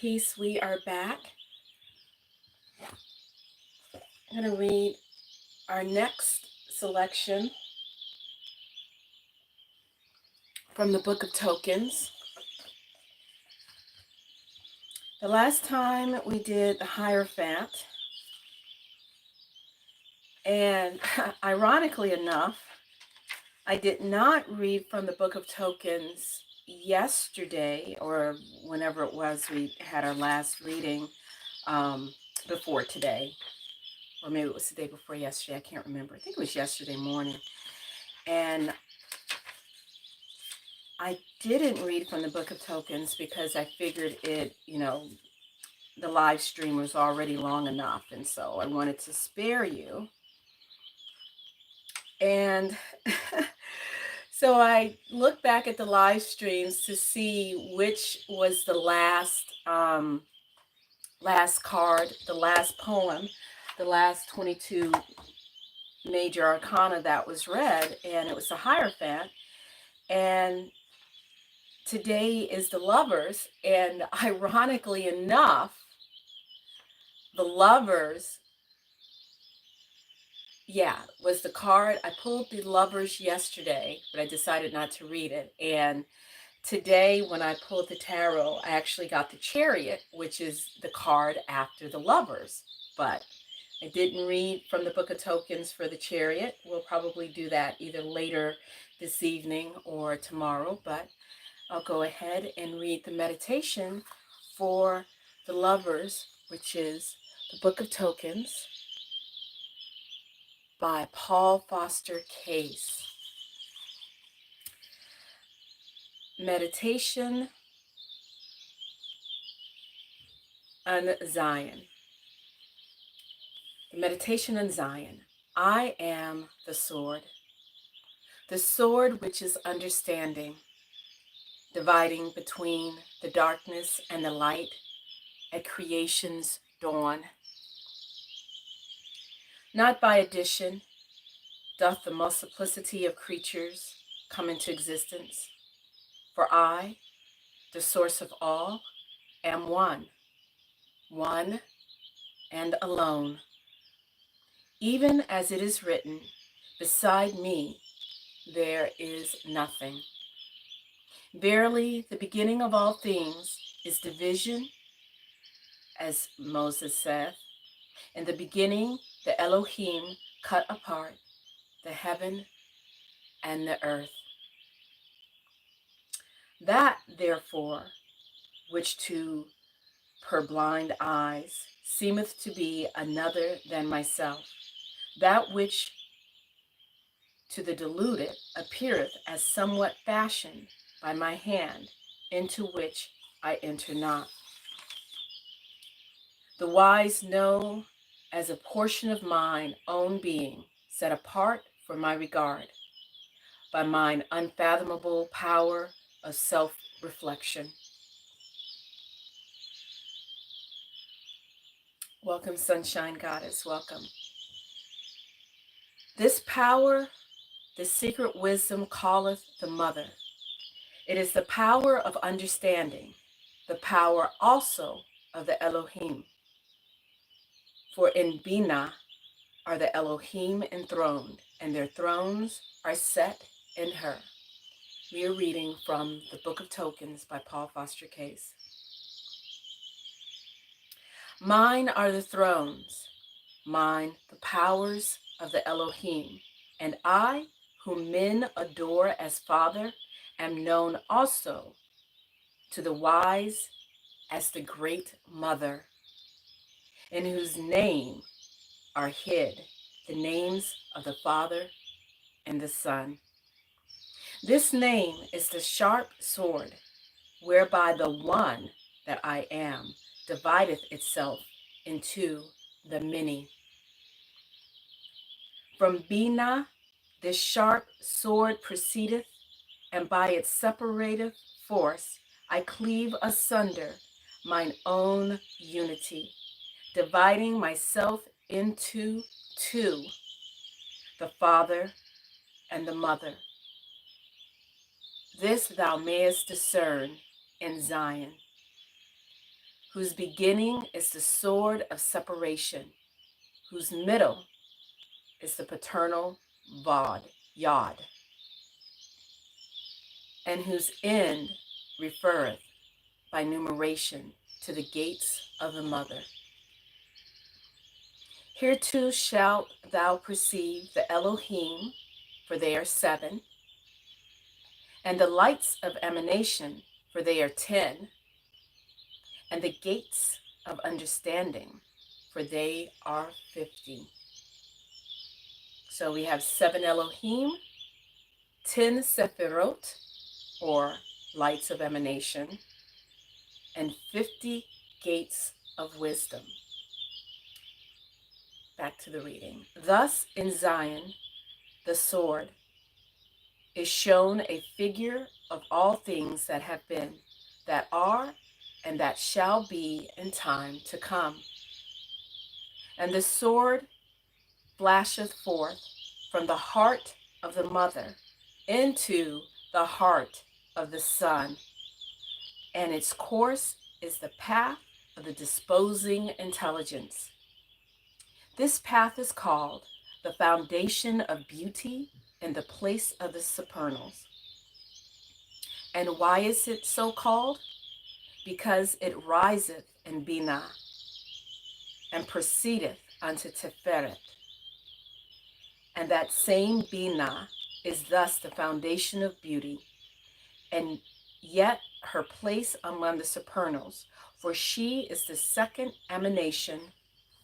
Peace, we are back. I'm going to read our next selection from the Book of Tokens. The last time we did the Hierophant, and ironically enough, I did not read from the Book of Tokens yesterday, or whenever it was we had our last reading before today, or maybe it was the day before yesterday. I can't remember. I think it was yesterday morning. And I didn't read from the Book of Tokens because I figured the live stream was already long enough. And so I wanted to spare you. And so I looked back at the live streams to see which was the last card, the last poem, the last 22 major arcana that was read. And it was the Hierophant. And today is the Lovers, and ironically enough, the Lovers, was the card. I pulled the Lovers yesterday, but I decided not to read it. And today, when I pulled the tarot, I actually got the Chariot, which is the card after the Lovers. But I didn't read from the Book of Tokens for the Chariot. We'll probably do that either later this evening or tomorrow, but I'll go ahead and read the meditation for the Lovers, which is the Book of Tokens by Paul Foster Case. Meditation on Zion. The meditation on Zion. I am the sword which is understanding, dividing between the darkness and the light at creation's dawn. Not by addition doth the multiplicity of creatures come into existence, for I, the source of all, am one and alone. Even as it is written, beside me there is nothing. Verily, the beginning of all things is division, as Moses saith. In the beginning, the Elohim cut apart the heaven and the earth. That, therefore, which to purblind eyes seemeth to be another than myself, that which to the deluded appeareth as somewhat fashioned by my hand, into which I enter not. The wise know as a portion of mine own being, set apart for my regard, by mine unfathomable power of self-reflection. Welcome, Sunshine Goddess, welcome. This power, the secret wisdom calleth the mother. It is the power of understanding, the power also of the Elohim. For in Binah are the Elohim enthroned, and their thrones are set in her. We are reading from the Book of Tokens by Paul Foster Case. Mine are the thrones, mine the powers of the Elohim, and I, whom men adore as Father, am known also to the wise as the Great Mother, in whose name are hid the names of the Father and the Son. This name is the sharp sword, whereby the one that I am divideth itself into the many. From Binah this sharp sword proceedeth, and by its separative force I cleave asunder mine own unity, dividing myself into two, the Father and the Mother. This thou mayest discern in Zion. whose beginning is the sword of separation, whose middle is the paternal yod, and whose end referreth by numeration to the gates of the mother. Hereto shalt thou perceive the Elohim, for they are 7, and the lights of emanation, for they are 10, and the gates of understanding, for they are 50. So we have 7 Elohim, 10 Sephirot, or lights of emanation, and 50 gates of wisdom. Back to the reading. Thus in Zion, the sword is shown a figure of all things that have been, that are, and that shall be in time to come. And the sword flasheth forth from the heart of the mother into the heart of the son, and its course is the path of the disposing intelligence. This path is called the foundation of beauty in the place of the supernals. And why is it so called? Because it riseth in Binah and proceedeth unto Tiferet. And that same Binah is thus the foundation of beauty, and yet her place among the supernals, for she is the second emanation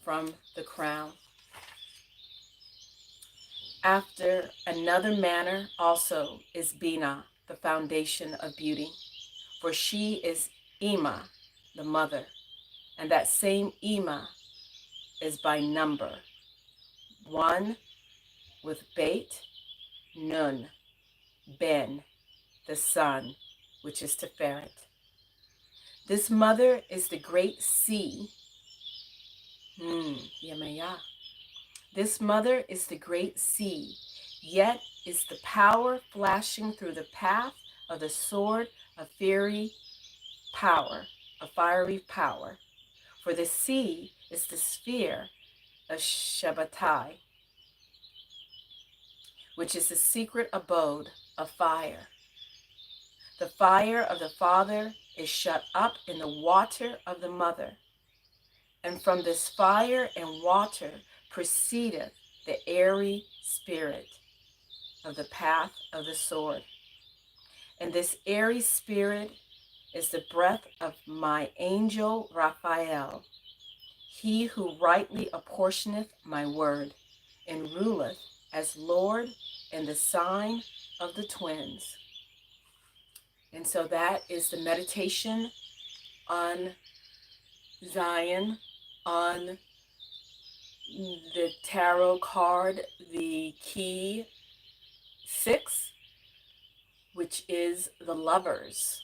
from the crown. After another manner also is Binah, the foundation of beauty, for she is Ima, the mother, and that same Ima is by number, 1 with Beit, Nun, Ben, the son, which is Tiferet. This mother is the great sea. Yemaya. This mother is the great sea, yet is the power flashing through the path of the sword of fiery power, For the sea is the sphere of Shabbatai, which is the secret abode of fire. The fire of the Father is shut up in the water of the mother, and from this fire and water proceedeth the airy spirit of the path of the sword. And this airy spirit is the breath of my angel Raphael, he who rightly apportioneth my word, and ruleth as Lord in the sign of the twins. And so that is the meditation on Zion, on the tarot card, the key 6, which is the Lovers.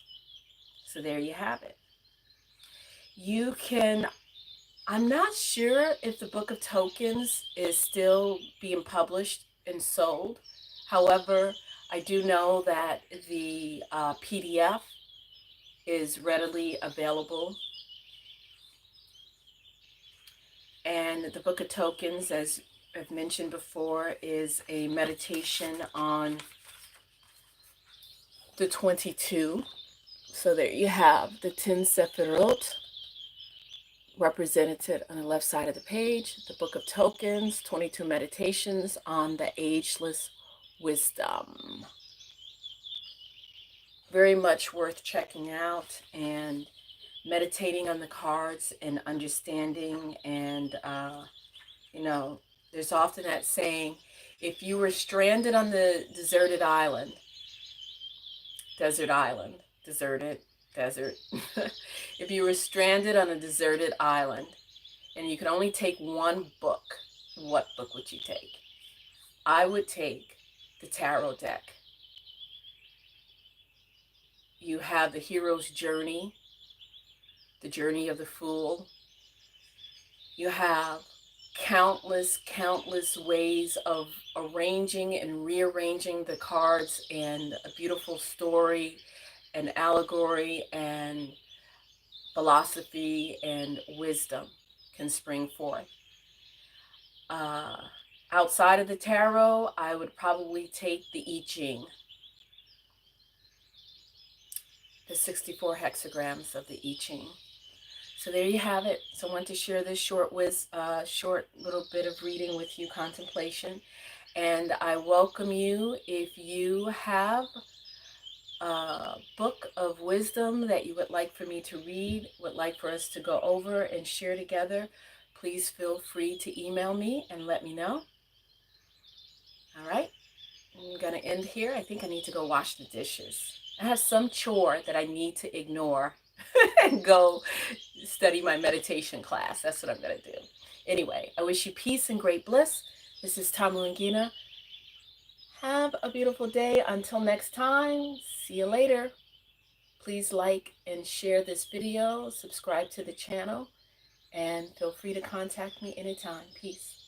So there you have it. You can, I'm not sure if the Book of Tokens is still being published and sold. However, I do know that the PDF is readily available. And the Book of Tokens, as I've mentioned before, is a meditation on the 22. So there you have the 10 Sephirot represented on the left side of the page, the Book of Tokens, 22 meditations on the ageless wisdom. Very much worth checking out and meditating on the cards and understanding. And, there's often that saying, if you were stranded on the deserted, if you were stranded on a deserted island and you could only take one book, what book would you take? I would take the tarot deck. You have the hero's journey, the journey of the fool. You have countless ways of arranging and rearranging the cards, and a beautiful story, an allegory, and philosophy and wisdom can spring forth. Uh, Outside of the tarot, I would probably take the I Ching, the 64 hexagrams of the I Ching. So there you have it. So I want to share this short little bit of reading with you, contemplation. And I welcome you if you have a book of wisdom that you would like for me to read, would like for us to go over and share together, please feel free to email me and let me know. All right. I'm going to end here. I think I need to go wash the dishes. I have some chore that I need to ignore and go study my meditation class. That's what I'm going to do. Anyway, I wish you peace and great bliss. This is Tamu. Have a beautiful day. Until next time, see you later. Please like and share this video, subscribe to the channel, and feel free to contact me anytime. Peace.